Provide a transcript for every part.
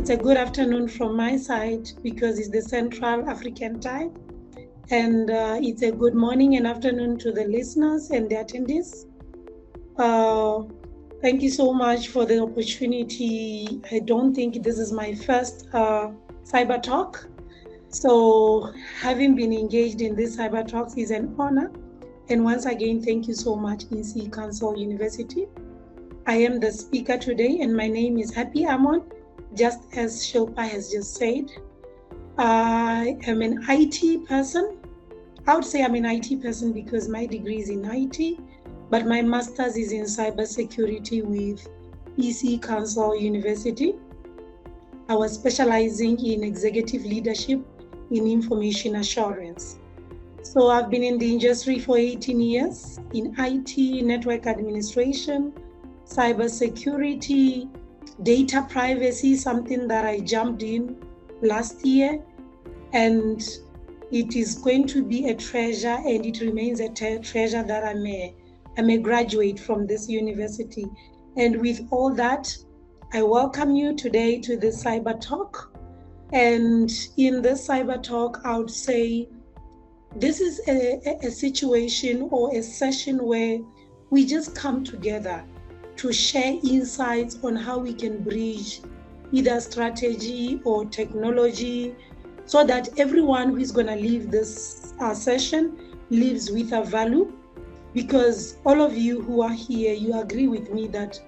It's a good afternoon from my side because it's the Central African time. And it's a good morning and afternoon to the listeners and the attendees. Thank you so much for the opportunity. I don't think this is my first cyber talk. So having been engaged in this cyber talks is an honor. And once again, thank you so much, ECCU Council University. I am the speaker today and my name is Happy Amon, just as Shilpa has just said. I am an IT person. I would say I'm an IT person because my degree is in IT, but my master's is in cybersecurity with ECCU Council University. I was specializing in executive leadership in information assurance. So I've been in the industry for 18 years in IT, network administration, cybersecurity, data privacy, something that I jumped in last year. And it is going to be a treasure, and it remains a treasure that I'm a graduate from this university. And with all that, I welcome you today to the Cyber Talk. And in this Cyber Talk, I would say this is a situation or a session where we just come together to share insights on how we can bridge either strategy or technology so that everyone who is going to leave this session leaves with a value. Because all of you who are here, you agree with me that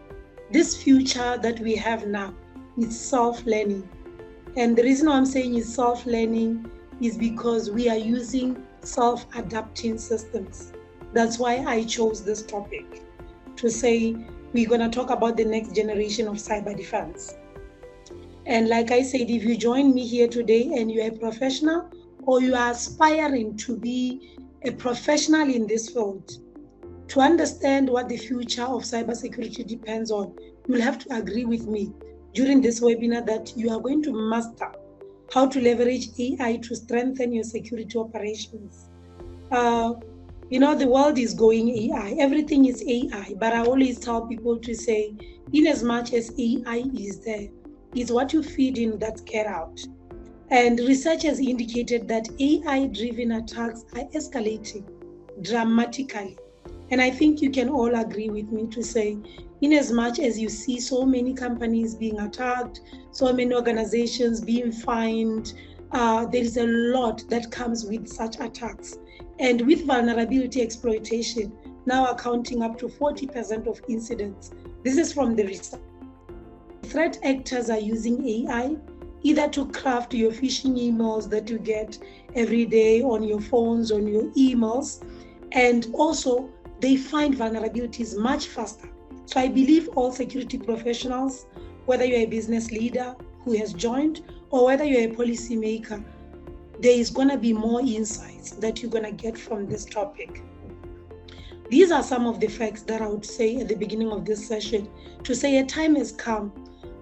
this future that we have now is self-learning. And the reason why I'm saying is self-learning is because we are using self-adapting systems. That's why I chose this topic to say we're going to talk about the next generation of cyber defense. And like I said, if you join me here today and you're a professional or you are aspiring to be a professional in this field, to understand what the future of cybersecurity depends on, you'll have to agree with me during this webinar that you are going to master how to leverage AI to strengthen your security operations. The world is going AI, everything is AI, but I always tell people to say, in as much as AI is there, it's what you feed in that get out. And research has indicated that AI-driven attacks are escalating dramatically. And I think you can all agree with me to say, in as much as you see so many companies being attacked, so many organizations being fined, there is a lot that comes with such attacks. And with vulnerability exploitation, now accounting up to 40% of incidents. This is from the research. Threat actors are using AI either to craft your phishing emails that you get every day on your phones, on your emails, and also they find vulnerabilities much faster. So I believe all security professionals, whether you're a business leader who has joined or whether you're a policymaker, there is going to be more insights that you're going to get from this topic. These are some of the facts that I would say at the beginning of this session to say a time has come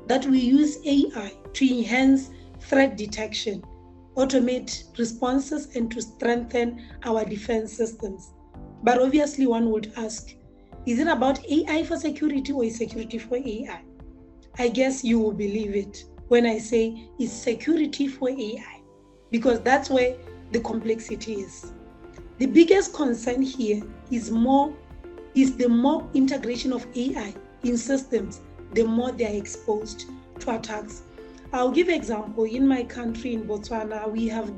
that we use AI to enhance threat detection, automate responses, and to strengthen our defense systems. But obviously one would ask, is it about AI for security or is security for AI? I guess you will believe it when I say it's security for AI, because that's where the complexity is. The biggest concern here is the more integration of AI in systems, the more they are exposed to attacks. I'll give an example. In my country, in Botswana, we have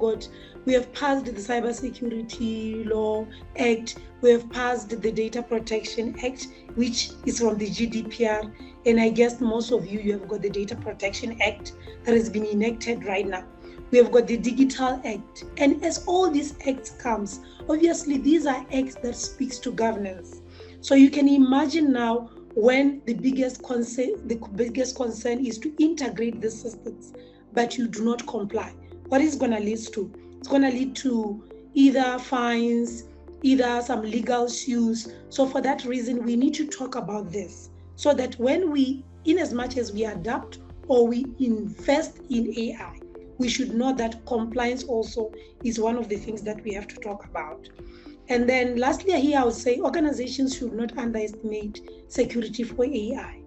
passed the Cybersecurity Law Act, we have passed the Data Protection Act, which is from the GDPR, and I guess most of you have got the Data Protection Act that has been enacted right now. We have got the Digital Act, and as all these acts comes, obviously these are acts that speaks to governance. So you can imagine now when the biggest concern is to integrate the systems, but you do not comply. What is going to lead to? It's going to lead to either fines, either some legal issues. So for that reason, we need to talk about this so that when in as much as we adapt or we invest in AI, we should know that compliance also is one of the things that we have to talk about. And then lastly here, I would say organizations should not underestimate security for AI.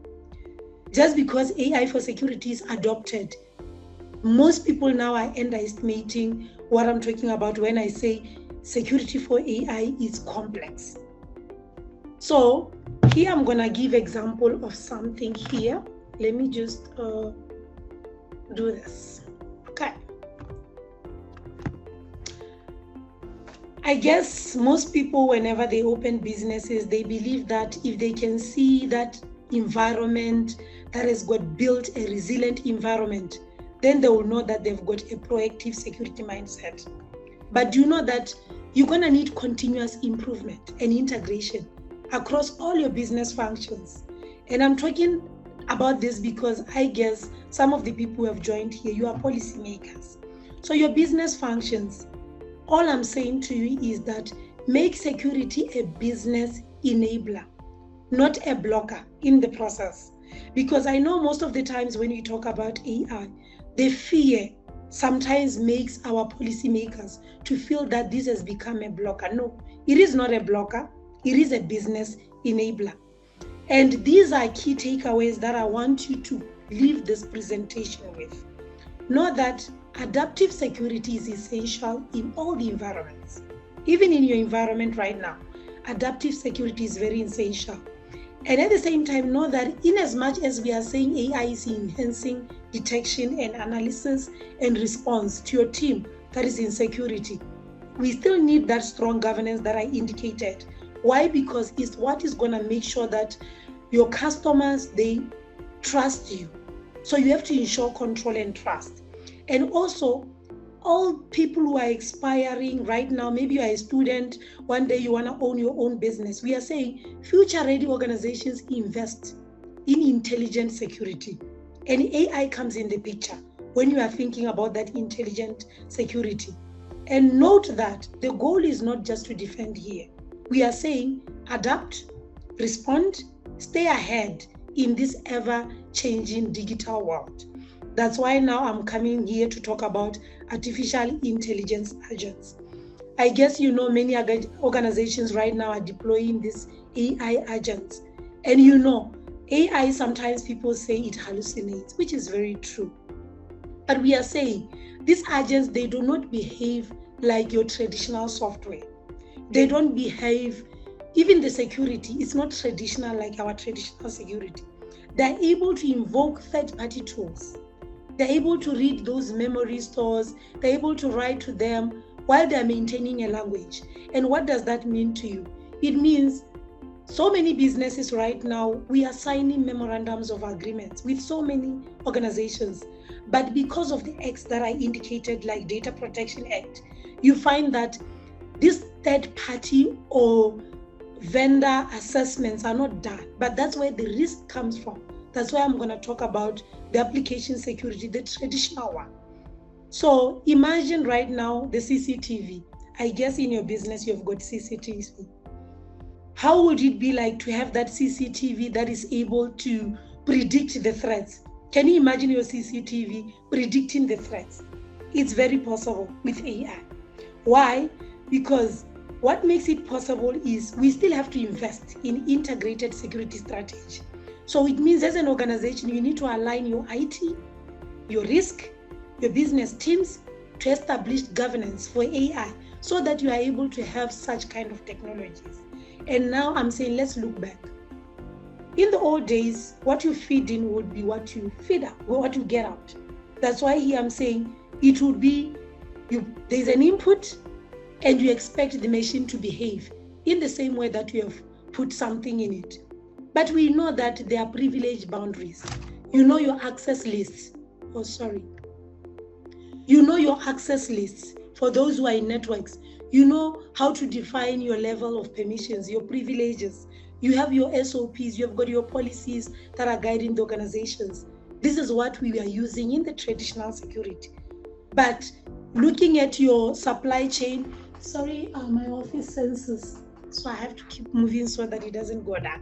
Just because AI for security is adopted Most people now are underestimating what I'm talking about when I say security for AI is complex. So here I'm gonna give example of something here. Let me just do this. Okay. I guess most people, whenever they open businesses, they believe that if they can see that environment that has got built a resilient environment, then they will know that they've got a proactive security mindset. But do you know that you're gonna need continuous improvement and integration across all your business functions? And I'm talking about this because I guess some of the people who have joined here, you are policymakers. So your business functions, all I'm saying to you is that make security a business enabler, not a blocker in the process. Because I know most of the times when we talk about AI, the fear sometimes makes our policymakers to feel that this has become a blocker. No, it is not a blocker. It is a business enabler. And these are key takeaways that I want you to leave this presentation with. Know that adaptive security is essential in all the environments. Even in your environment right now, adaptive security is very essential. And at the same time, know that in as much as we are saying AI is enhancing detection and analysis and response to your team that is in security, we still need that strong governance that I indicated. Why? Because it's what is going to make sure that your customers, they trust you. So you have to ensure control and trust. And also, all people who are expiring right now, maybe you are a student, one day you want to own your own business. We are saying future-ready organizations invest in intelligent security. And AI comes in the picture when you are thinking about that intelligent security. And note that the goal is not just to defend here. We are saying adapt, respond, stay ahead in this ever-changing digital world. That's why now I'm coming here to talk about artificial intelligence agents. I guess you know many organizations right now are deploying these AI agents. And you know, AI, sometimes people say it hallucinates, which is very true. But we are saying these agents, they do not behave like your traditional software. They don't behave, even the security is not traditional like our traditional security. They're able to invoke third-party tools. They're able to read those memory stores. They're able to write to them while they're maintaining a language. And what does that mean to you? It means so many businesses right now, we are signing memorandums of agreements with so many organizations. But because of the acts that I indicated, like Data Protection Act, you find that these third-party or vendor assessments are not done. But that's where the risk comes from. That's why I'm going to talk about the application security, the traditional one. So imagine right now the CCTV. I guess in your business you've got CCTV. How would it be like to have that CCTV that is able to predict the threats? Can you imagine your CCTV predicting the threats? It's very possible with AI. Why? Because what makes it possible is we still have to invest in integrated security strategy. So it means as an organization, you need to align your IT, your risk, your business teams to establish governance for AI so that you are able to have such kind of technologies. And now I'm saying, let's look back. In the old days, what you feed in would be what you feed out, what you get out. That's why here I'm saying it would be, there's an input and you expect the machine to behave in the same way that you have put something in it. But we know that there are privilege boundaries. You know your access lists. You know your access lists for those who are in networks. You know how to define your level of permissions, your privileges. You have your SOPs, you have got your policies that are guiding the organizations. This is what we are using in the traditional security. But looking at your supply chain, my office senses, so I have to keep moving so that it doesn't go dark.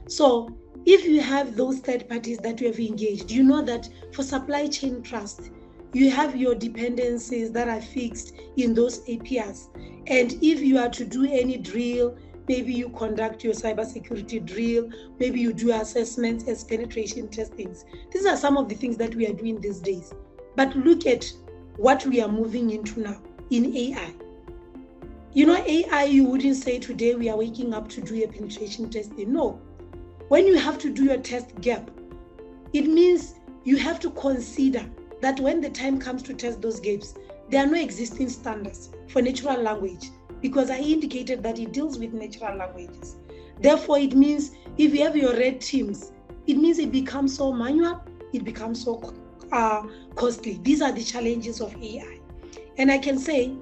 So if you have those third parties that you have engaged, you know that for supply chain trust, you have your dependencies that are fixed in those APIs. And if you are to do any drill, maybe you conduct your cybersecurity drill, maybe you do assessments as penetration testings. These are some of the things that we are doing these days. But look at what we are moving into now in AI. AI, you wouldn't say today we are waking up to do a penetration testing. No. When you have to do your test gap, it means you have to consider that when the time comes to test those gaps, there are no existing standards for natural language, because I indicated that it deals with natural languages. Therefore, it means if you have your red teams, it means it becomes so manual, it becomes so costly. These are the challenges of AI. And I can say,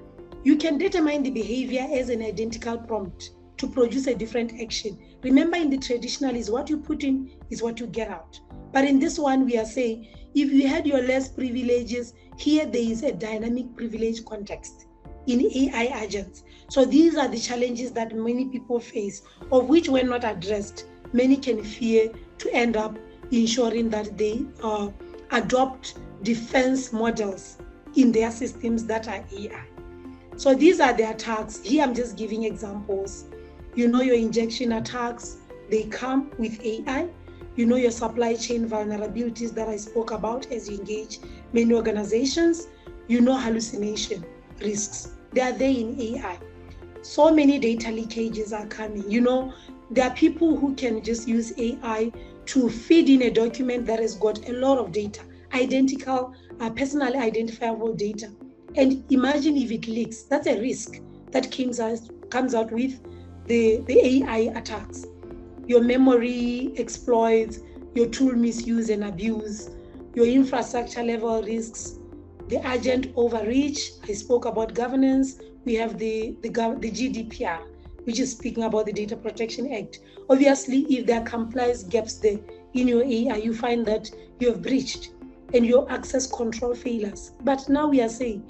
you can determine the behavior as an identical prompt to produce a different action. Remember, in the traditional is what you put in is what you get out. But in this one, we are saying, if you had your less privileges, here there is a dynamic privilege context in AI agents. So these are the challenges that many people face, of which when not addressed, many can fear to end up ensuring that they adopt defense models in their systems that are AI. So these are the attacks. Here I'm just giving examples. Your injection attacks, they come with AI. Your supply chain vulnerabilities that I spoke about as you engage many organizations. Hallucination risks, they are there in AI. So many data leakages are coming. There are people who can just use AI to feed in a document that has got a lot of data, identical, personally identifiable data. And imagine if it leaks. That's a risk that comes out with the AI attacks. Your memory exploits, your tool misuse and abuse, your infrastructure level risks, the agent overreach. I spoke about governance. We have the GDPR, which is speaking about the Data Protection Act. Obviously, if there are compliance gaps there in your AI, you find that you have breached and your access control failures. But now we are saying,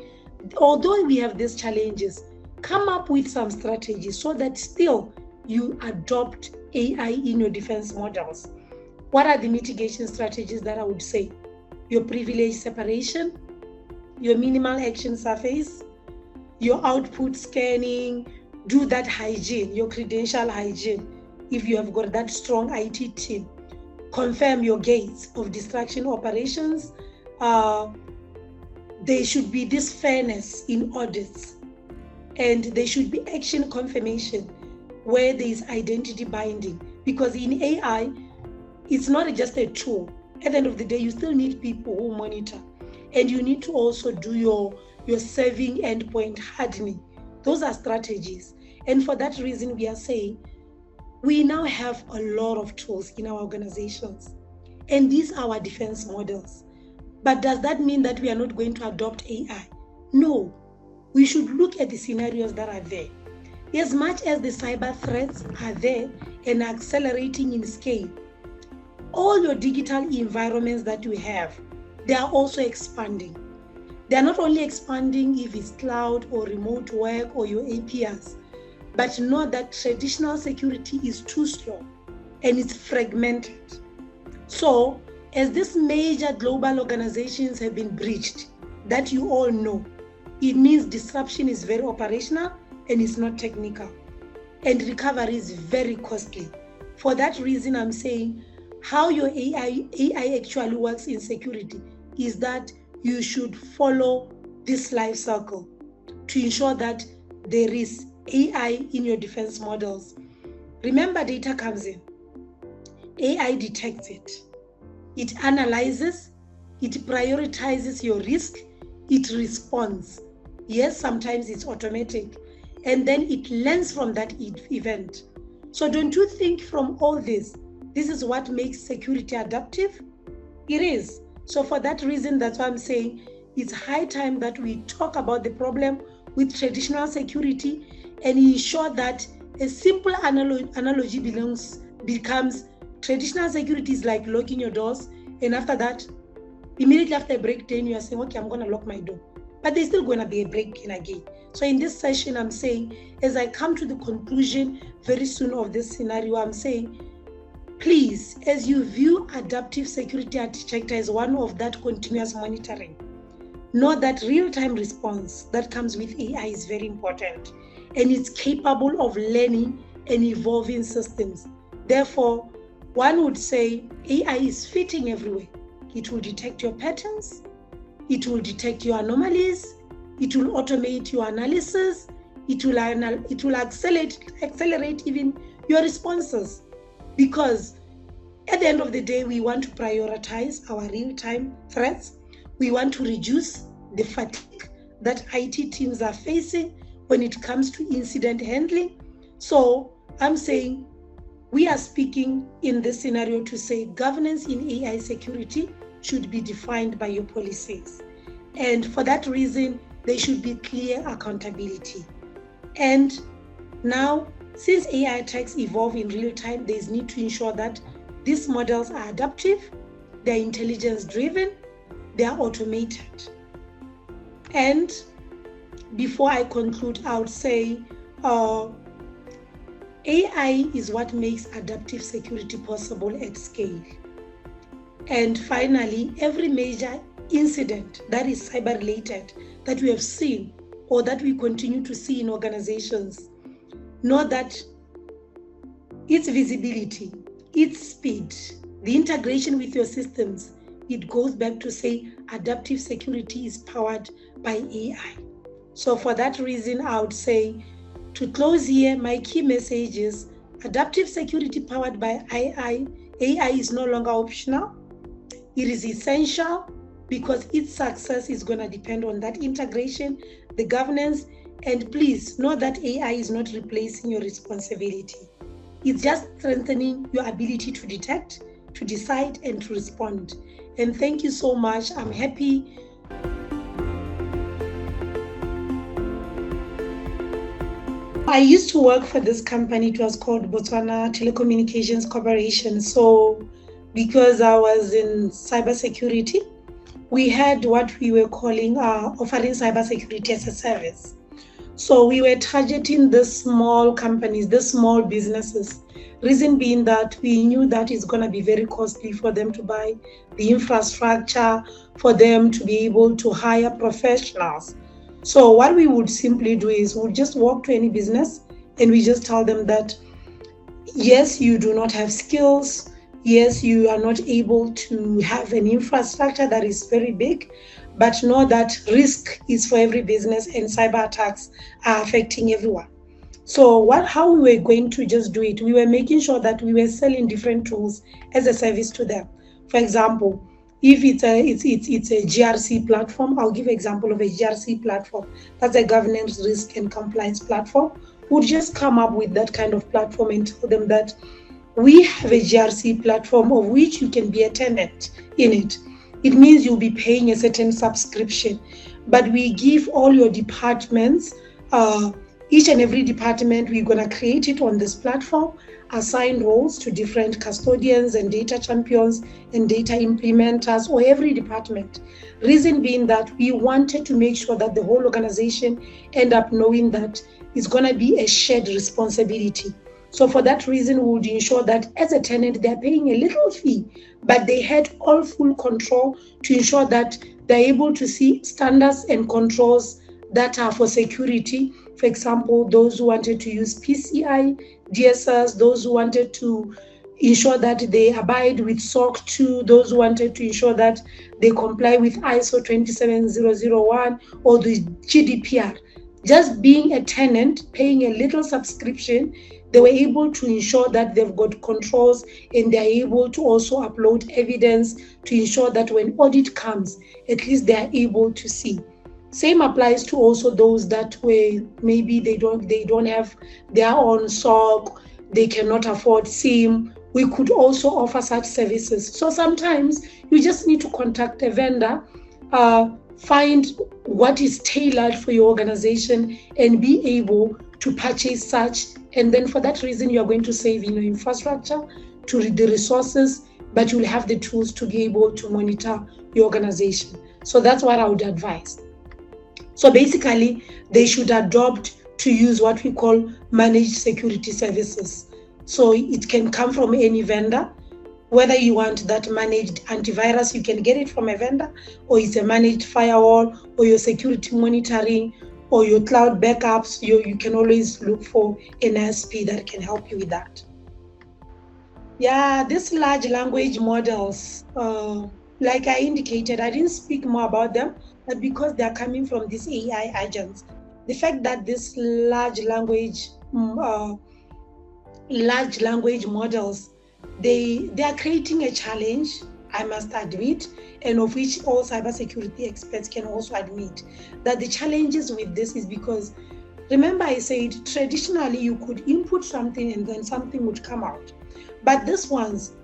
although we have these challenges, come up with some strategies so that still you adopt AI in your defense models. What are the mitigation strategies that I would say? Your privilege separation, your minimal action surface, your output scanning, do that hygiene, your credential hygiene. If you have got that strong IT team, confirm your gates of distraction operations. There should be this fairness in audits, and there should be action confirmation where there is identity binding, because in AI, it's not just a tool. At the end of the day, you still need people who monitor, and you need to also do your serving endpoint hardening. Those are strategies. And for that reason, we are saying we now have a lot of tools in our organizations, and these are our defense models. But does that mean that we are not going to adopt AI? No. We should look at the scenarios that are there. As much as the cyber threats are there and are accelerating in scale, all your digital environments that you have, they are also expanding. They are not only expanding if it's cloud or remote work or your APIs, but know that traditional security is too slow and it's fragmented. So, as these major global organizations have been breached, that you all know, it means disruption is very operational and it's not technical. And recovery is very costly. For that reason, I'm saying how your AI actually works in security is that you should follow this life cycle to ensure that there is AI in your defense models. Remember, data comes in. AI detects it. It analyzes, it prioritizes your risk, it responds. Yes, sometimes it's automatic. And then it learns from that event. So don't you think from all this is what makes security adaptive? It is. So for that reason, that's why I'm saying it's high time that we talk about the problem with traditional security and ensure that a simple analogy becomes traditional security is like locking your doors, and after that, immediately after a break-in, you are saying, okay, I'm going to lock my door. But there's still going to be a break-in again. So in this session, I'm saying, as I come to the conclusion very soon of this scenario, I'm saying, please, as you view adaptive security architecture as one of that continuous monitoring, know that real-time response that comes with AI is very important, and it's capable of learning and evolving systems. Therefore, one would say AI is fitting everywhere. It will detect your patterns, it will detect your anomalies, it will automate your analysis, it will accelerate even your responses. Because at the end of the day, we want to prioritize our real-time threats. We want to reduce the fatigue that IT teams are facing when it comes to incident handling. So I'm saying we are speaking in this scenario to say governance in AI security should be defined by your policies. And for that reason, there should be clear accountability. And now, since AI attacks evolve in real time, there is need to ensure that these models are adaptive, they're intelligence-driven, they are automated. And before I conclude, I would say AI is what makes adaptive security possible at scale. And finally, every major incident that is cyber-related that we have seen or that we continue to see in organizations, know that its visibility, its speed, the integration with your systems, it goes back to say adaptive security is powered by AI. So for that reason, I would say to close here, my key message is adaptive security powered by AI. AI is no longer optional. It is essential because its success is going to depend on that integration, the governance, and please know that AI is not replacing your responsibility. It's just strengthening your ability to detect, to decide, and to respond. And thank you so much. I'm happy. I used to work for this company. It was called Botswana Telecommunications Corporation. So because I was in cybersecurity, we had what we were calling offering cybersecurity as a service. So we were targeting the small companies, the small businesses. Reason being that we knew that it's going to be very costly for them to buy the infrastructure, for them to be able to hire professionals. So what we would simply do is we'll just walk to any business and we just tell them that, yes, you do not have skills. Yes, you are not able to have an infrastructure that is very big, but know that risk is for every business and cyber attacks are affecting everyone. So how we were going to just do it, we were making sure that we were selling different tools as a service to them. For example, if it's a GRC platform, I'll give an example of a GRC platform. That's a governance, risk, and compliance platform. We'll just come up with that kind of platform and tell them that we have a GRC platform of which you can be a tenant in it. It means you'll be paying a certain subscription, but we give all your departments, each and every department, we're going to create it on this platform, assign roles to different custodians and data champions and data implementers or every department. Reason being that we wanted to make sure that the whole organization end up knowing that it's going to be a shared responsibility. So for that reason, we would ensure that as a tenant, they're paying a little fee, but they had all full control to ensure that they're able to see standards and controls that are for security. For example, those who wanted to use PCI, DSS, those who wanted to ensure that they abide with SOC 2, those who wanted to ensure that they comply with ISO 27001 or the GDPR. Just being a tenant, paying a little subscription, they were able to ensure that they've got controls and they're able to also upload evidence to ensure that when audit comes, at least they're able to see. Same applies to also those that way maybe they don't have their own SOC, they cannot afford SIM. We could also offer such services. So sometimes you just need to contact a vendor, find what is tailored for your organization and be able to purchase such. And then for that reason, you are going to save in your infrastructure, to read the resources, but you'll have the tools to be able to monitor your organization. So that's what I would advise. So basically, they should adopt to use what we call managed security services. So it can come from any vendor. Whether you want that managed antivirus, you can get it from a vendor, or it's a managed firewall, or your security monitoring, or your cloud backups. You can always look for an ISP that can help you with that. Yeah, these large language models, like I indicated, I didn't speak more about them, but because they are coming from these AI agents, the fact that this large language models, they are creating a challenge, I must admit, and of which all cybersecurity experts can also admit that the challenges with this is because, remember I said traditionally you could input something and then something would come out. But this one's,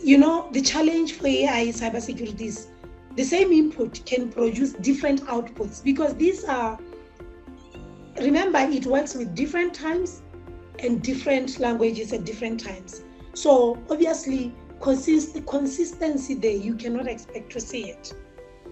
the challenge for AI cybersecurity is the same input can produce different outputs, because these are, remember, it works with different times and different languages at different times. So obviously, consistency there, you cannot expect to see it.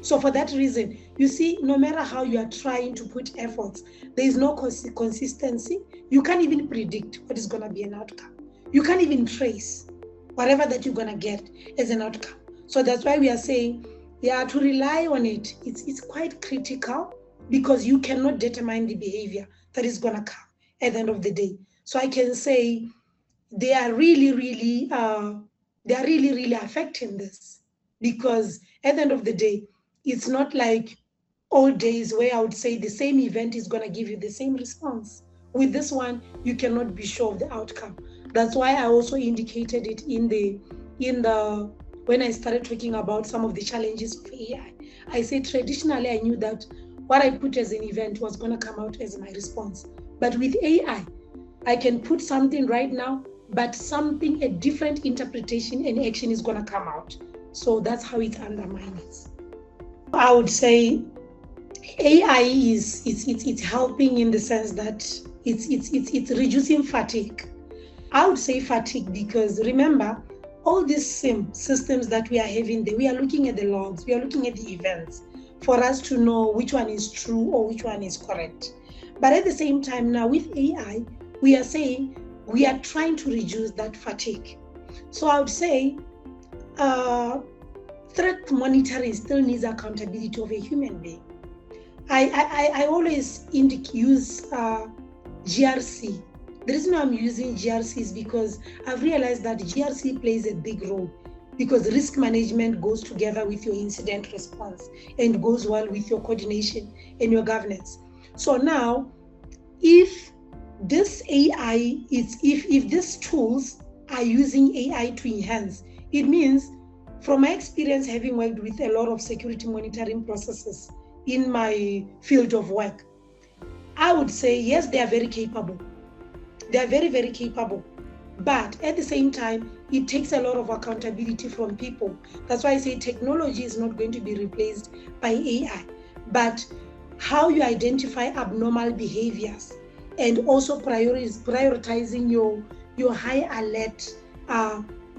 So for that reason, you see, no matter how you are trying to put efforts, there is no consistency. You can't even predict what is going to be an outcome. You can't even trace whatever that you're going to get as an outcome. So that's why we are saying, to rely on it, it's quite critical, because you cannot determine the behavior that is going to come at the end of the day. So I can say they are really, really affecting this, because at the end of the day, it's not like old days where I would say the same event is going to give you the same response. With this one, you cannot be sure of the outcome. That's why I also indicated it in the when I started talking about some of the challenges of AI. I said traditionally I knew that what I put as an event was going to come out as my response. But with AI, I can put something right now, but a different interpretation and action is going to come out. So that's how it undermines. I would say AI it's helping in the sense that it's reducing fatigue. I would say fatigue because, remember, all these systems that we are having there, we are looking at the logs, we are looking at the events for us to know which one is true or which one is correct. But at the same time now with AI, we are saying we are trying to reduce that fatigue. So I would say threat monitoring still needs accountability of a human being. I always use GRC. The reason I'm using GRC is because I've realized that GRC plays a big role, because risk management goes together with your incident response and goes well with your coordination and your governance. So now, if this AI if these tools are using AI to enhance, it means, from my experience having worked with a lot of security monitoring processes in my field of work, I would say yes, they are very capable. They are very, very capable. But at the same time, it takes a lot of accountability from people. That's why I say technology is not going to be replaced by AI. But how you identify abnormal behaviors and also prioritizing your high alert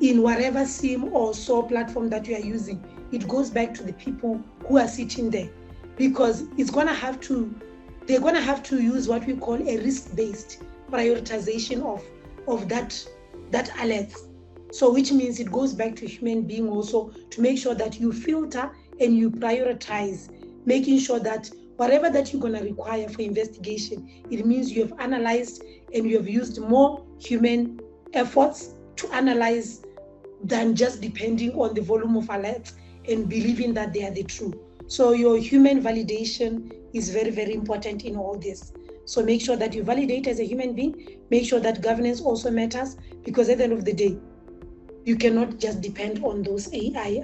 in whatever SIM or SOR platform that you are using, it goes back to the people who are sitting there, because they're going to have to use what we call a risk-based prioritization of that alert. So which means it goes back to human being also to make sure that you filter and you prioritize, making sure that whatever that you're going to require for investigation, it means you have analyzed and you have used more human efforts to analyze than just depending on the volume of alerts and believing that they are the true. So your human validation is very, very important in all this. So make sure that you validate as a human being, make sure that governance also matters, because at the end of the day, you cannot just depend on those AI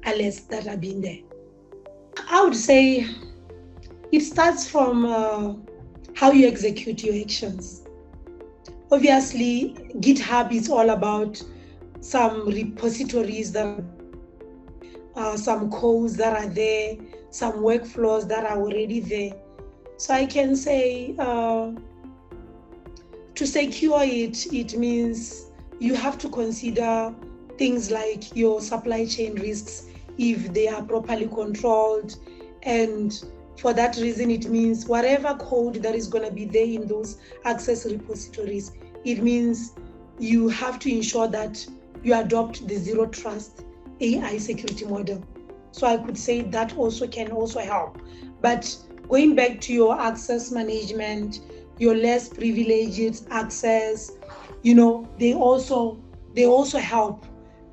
alerts that are being there. I would say it starts from how you execute your actions. Obviously, GitHub is all about some repositories that some codes that are there, some workflows that are already there. So I can say to secure it means you have to consider things like your supply chain risks, if they are properly controlled. And for that reason, it means whatever code that is going to be there in those access repositories, it means you have to ensure that you adopt the zero trust AI security model. So I could say that also can also help. But going back to your access management, your less privileged access, they also help.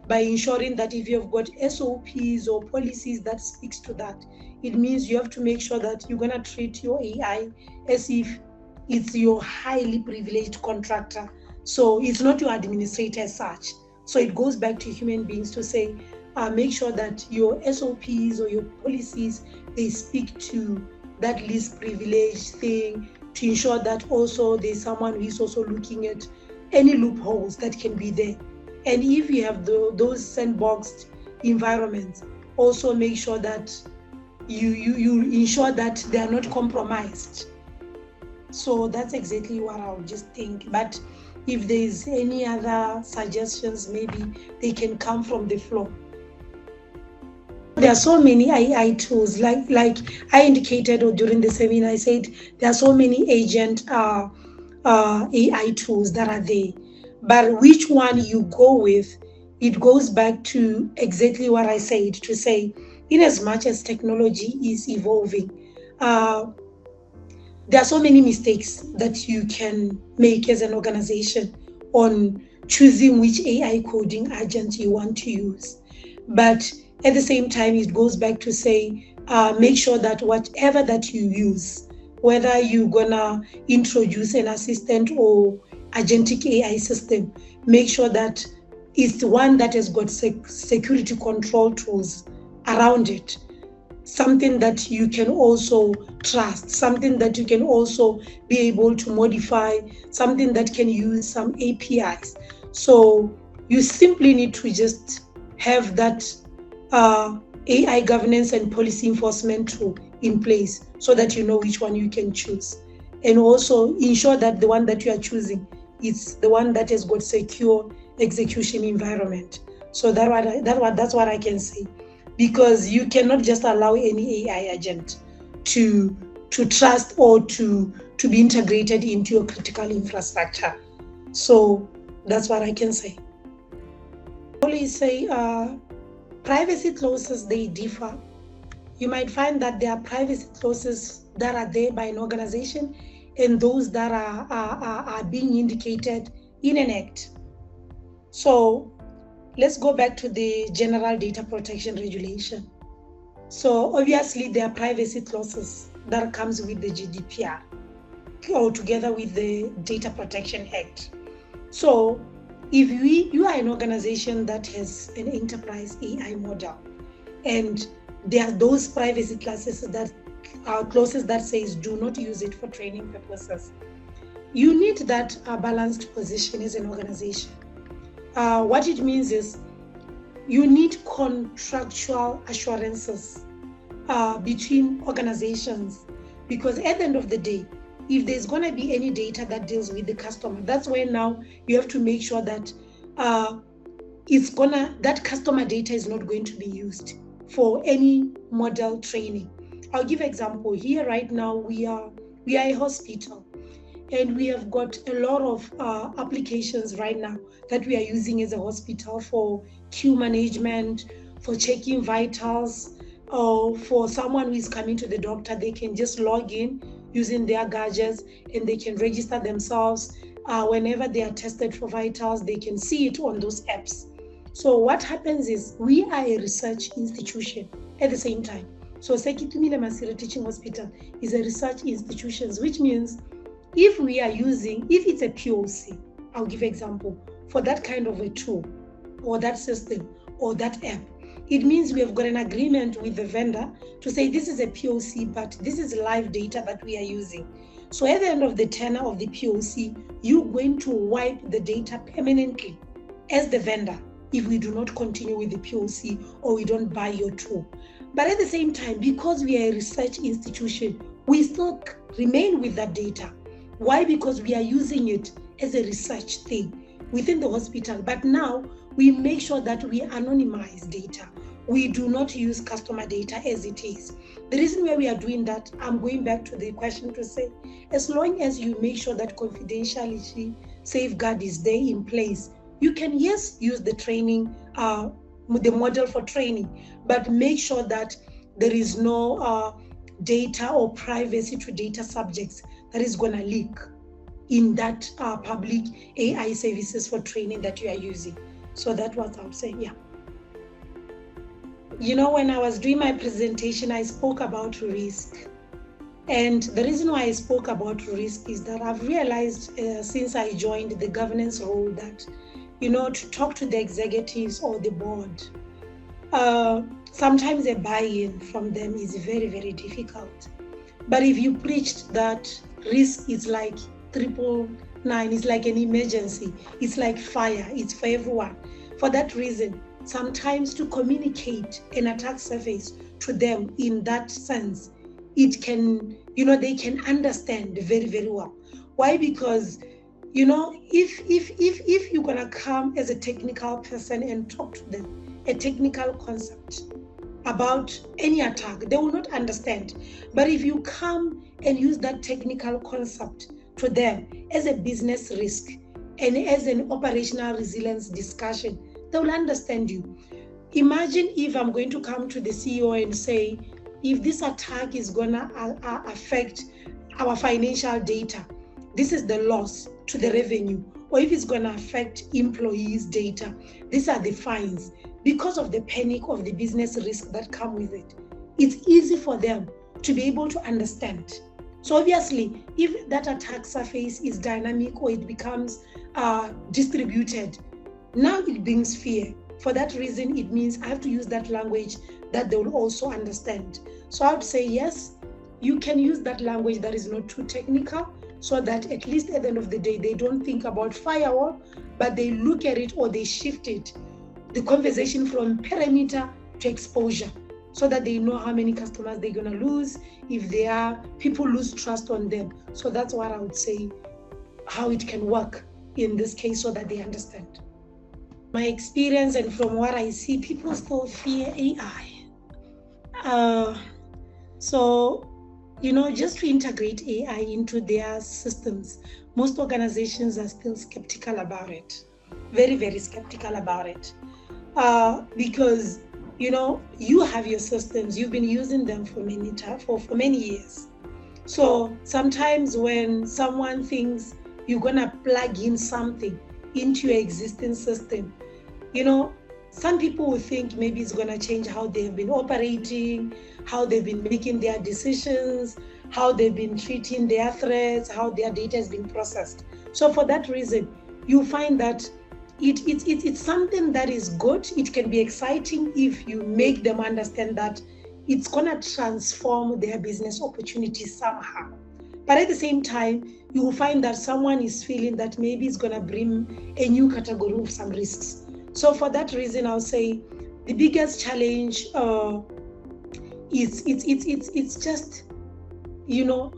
by ensuring that if you've got SOPs or policies that speaks to that, it means you have to make sure that you're going to treat your AI as if it's your highly privileged contractor. So it's not your administrator as such. So it goes back to human beings to say, make sure that your SOPs or your policies, they speak to that least privileged thing, to ensure that also there's someone who is also looking at any loopholes that can be there. And if you have those sandboxed environments, also make sure that you ensure that they are not compromised. So that's exactly what I would just think. But if there's any other suggestions, maybe they can come from the floor. There are so many AI tools, like I indicated during the seminar, I said there are so many agent AI tools that are there. But which one you go with, it goes back to exactly what I said, to say, in as much as technology is evolving, there are so many mistakes that you can make as an organization on choosing which AI coding agent you want to use. But at the same time, it goes back to say, make sure that whatever that you use, whether you're gonna introduce an assistant or agentic AI system, make sure that it's the one that has got security control tools around it. Something that you can also trust, something that you can also be able to modify, something that can use some APIs. So you simply need to just have that AI governance and policy enforcement tool in place so that you know which one you can choose. And also ensure that the one that you are choosing is the one that has got secure execution environment. So that's what I can say. Because you cannot just allow any AI agent to trust or to be integrated into your critical infrastructure. So that's what I can say. I always say privacy clauses, they differ. You might find that there are privacy clauses that are there by an organization and those that are being indicated in an act. So let's go back to the General Data Protection Regulation. So obviously there are privacy clauses that comes with the GDPR or together with the Data Protection Act. So if you are an organization that has an enterprise AI model and there are those privacy clauses that says do not use it for training purposes, you need that balanced position as an organization. What it means is you need contractual assurances between organizations, because at the end of the day, if there's going to be any data that deals with the customer, that's where now you have to make sure that that customer data is not going to be used for any model training. I'll give an example. Here right now, we are a hospital. And we have got a lot of applications right now that we are using as a hospital for queue management, for checking vitals, or for someone who is coming to the doctor, they can just log in using their gadgets and they can register themselves. Whenever they are tested for vitals, they can see it on those apps. So what happens is we are a research institution at the same time. So Sekitumile Masira Teaching Hospital is a research institution, which means if it's a POC, I'll give an example, for that kind of a tool or that system or that app, it means we have got an agreement with the vendor to say this is a POC, but this is live data that we are using. So at the end of the tenure of the POC, you're going to wipe the data permanently as the vendor if we do not continue with the POC or we don't buy your tool. But at the same time, because we are a research institution, we still remain with that data. Why? Because we are using it as a research thing within the hospital. But now we make sure that we anonymize data. We do not use customer data as it is. The reason why we are doing that, I'm going back to the question to say, as long as you make sure that confidentiality safeguard is there in place, you can, yes, use the training, the model for training, but make sure that there is no data or privacy to data subjects that is going to leak in that public AI services for training that you are using. So that's what I would say, yeah. You know, when I was doing my presentation, I spoke about risk. And the reason why I spoke about risk is that I've realized since I joined the governance role that, you know, to talk to the executives or the board, sometimes a buy-in from them is very, very difficult. But if you preached that risk is like 999, it's like an emergency, it's like fire, it's for everyone. For that reason, sometimes to communicate an attack surface to them in that sense, it can, you know, they can understand very, very well. Why? Because, you know, if you're gonna come as a technical person and talk to them a technical concept about any attack, they will not understand. But if you come and use that technical concept to them as a business risk and as an operational resilience discussion, they will understand you. Imagine if I'm going to come to the CEO and say, if this attack is gonna affect our financial data, this is the loss to the revenue, or if it's gonna affect employees' data, these are the fines. Because of the panic of the business risk that come with it, it's easy for them to be able to understand. So obviously, if that attack surface is dynamic or it becomes distributed, now it brings fear. For that reason, it means I have to use that language that they will also understand. So I would say, yes, you can use that language that is not too technical, so that at least at the end of the day, they don't think about firewall, but they look at it or they shift it, the conversation from perimeter to exposure, so that they know how many customers they're going to lose if people lose trust on them. So that's what I would say, how it can work in this case, so that they understand. My experience and from what I see, people still fear AI. So, you know, just to integrate AI into their systems, most organizations are still skeptical about it. Very, very skeptical about it. Because, you know, you have your systems, you've been using them for many years. So sometimes when someone thinks you're gonna plug in something into your existing system, you know, some people will think maybe it's gonna change how they've been operating, how they've been making their decisions, how they've been treating their threats, how their data has been processed. So for that reason, you find that it's something that is good. It can be exciting if you make them understand that it's gonna transform their business opportunities somehow. But at the same time, you will find that someone is feeling that maybe it's gonna bring a new category of some risks. So for that reason, I'll say the biggest challenge it's just, you know,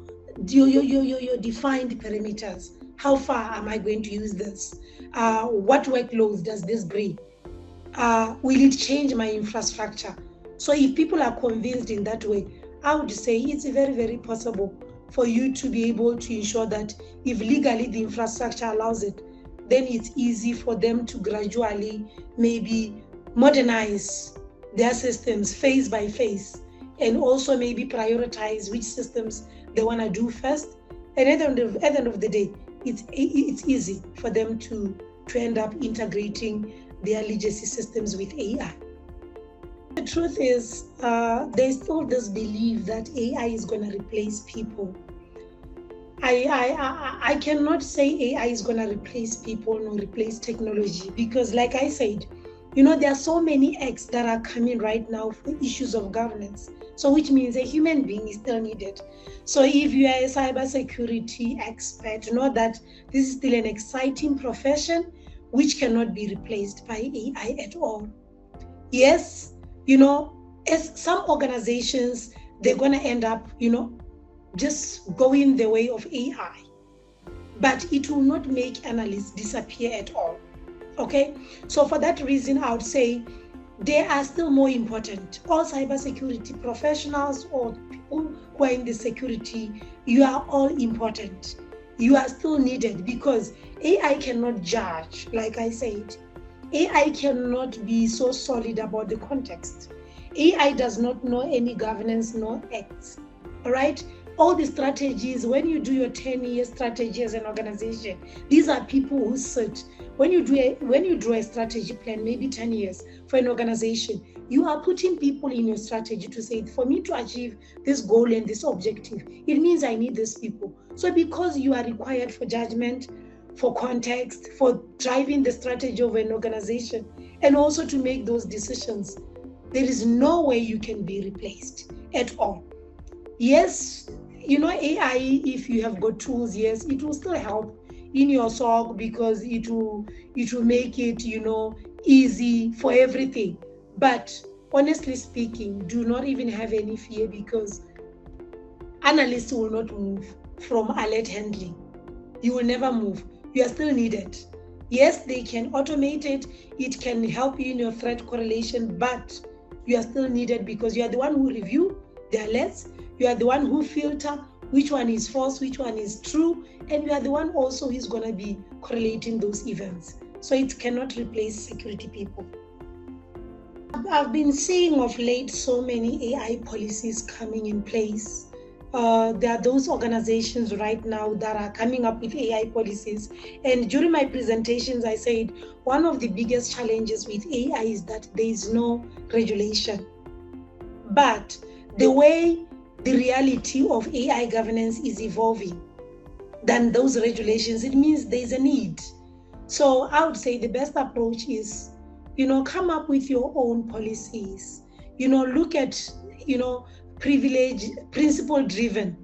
your defined parameters. How far am I going to use this? What workloads does this bring? Will it change my infrastructure? So if people are convinced in that way, I would say it's very, very possible for you to be able to ensure that if legally the infrastructure allows it, then it's easy for them to gradually maybe modernize their systems phase by phase, and also maybe prioritize which systems they want to do first. And at the end of the day, it's easy for them to end up integrating their legacy systems with AI. The truth is, there's still this belief that AI is going to replace people. I cannot say AI is going to replace people nor replace technology, because like I said, you know, there are so many acts that are coming right now for issues of governance. So which means a human being is still needed. So if you are a cybersecurity expert, know that this is still an exciting profession which cannot be replaced by AI at all. Yes, you know, as some organizations, they're going to end up, you know, just going the way of AI, but it will not make analysts disappear at all. Okay, so for that reason, I would say they are still more important. All cybersecurity professionals or people who are in the security, you are all important. You are still needed, because AI cannot judge. Like I said, AI cannot be so solid about the context. AI does not know any governance, no acts. All right. all the strategies, when you do your 10-year strategy as an organization, these are people who sit. When you draw a strategy plan, maybe 10 years for an organization, you are putting people in your strategy to say, for me to achieve this goal and this objective, it means I need these people. So because you are required for judgment, for context, for driving the strategy of an organization, and also to make those decisions, there is no way you can be replaced at all. Yes, AI, if you have got tools, yes, it will still help in your SOC because it will make it, easy for everything. But honestly speaking, do not even have any fear, because analysts will not move from alert handling. You will never move. You are still needed. Yes, they can automate it. It can help you in your threat correlation, but you are still needed because you are the one who review the alerts. You are the one who filter which one is false, which one is true, and you are the one also who is going to be correlating those events. So it cannot replace security people. I've been seeing of late so many AI policies coming in place. There are those organizations right now that are coming up with AI policies. And during my presentations, I said one of the biggest challenges with AI is that there is no regulation. But the way the reality of AI governance is evolving than those regulations, it means there's a need. So I would say the best approach is, come up with your own policies. Look at, principle-driven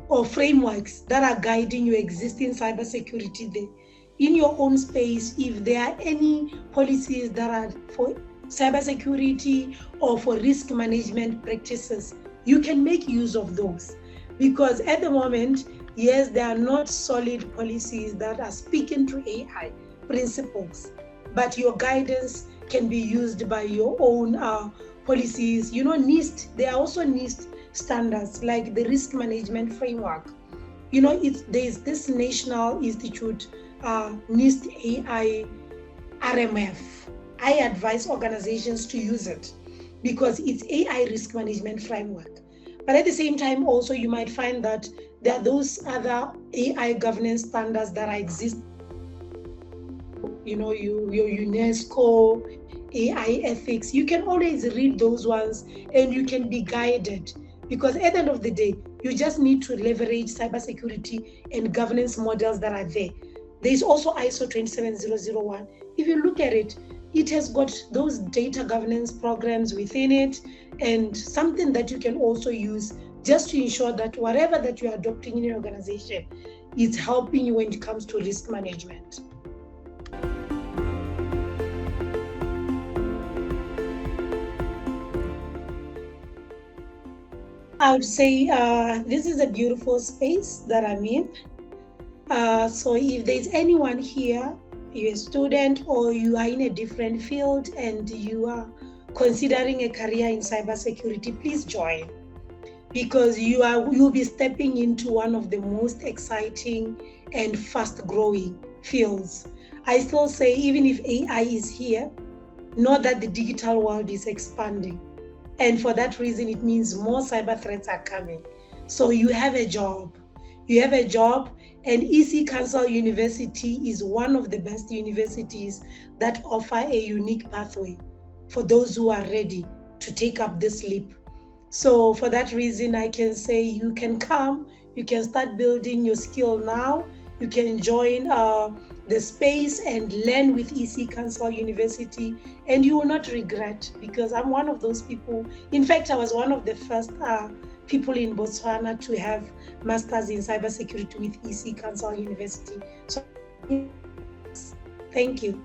or frameworks that are guiding your existing cybersecurity there. In your own space, if there are any policies that are for cybersecurity or for risk management practices, you can make use of those. Because at the moment, yes, there are not solid policies that are speaking to AI principles, but your guidance can be used by your own policies. NIST, there are also NIST standards like the risk management framework. There's this National Institute, NIST AI RMF. I advise organizations to use it because it's AI risk management framework. But at the same time, also you might find that there are those other AI governance standards that exist. Your UNESCO, AI ethics. You can always read those ones and you can be guided, because at the end of the day, you just need to leverage cybersecurity and governance models that are there. There is also ISO 27001. If you look at it, it has got those data governance programs within it, and something that you can also use just to ensure that whatever that you are adopting in your organization is helping you when it comes to risk management. I would say this is a beautiful space that I'm in. So if there's anyone here, you're a student or you are in a different field and you are considering a career in cybersecurity, please join, because you'll be stepping into one of the most exciting and fast-growing fields. I still say, even if AI is here, know that the digital world is expanding. And for that reason, it means more cyber threats are coming. So you have a job. And EC Council University is one of the best universities that offer a unique pathway for those who are ready to take up this leap. So for that reason, I can say you can come, you can start building your skill now. You can join the space and learn with EC Council University, and you will not regret, because I'm one of those people. In fact, I was one of the first people in Botswana to have masters in cybersecurity with EC Council University. So thank you.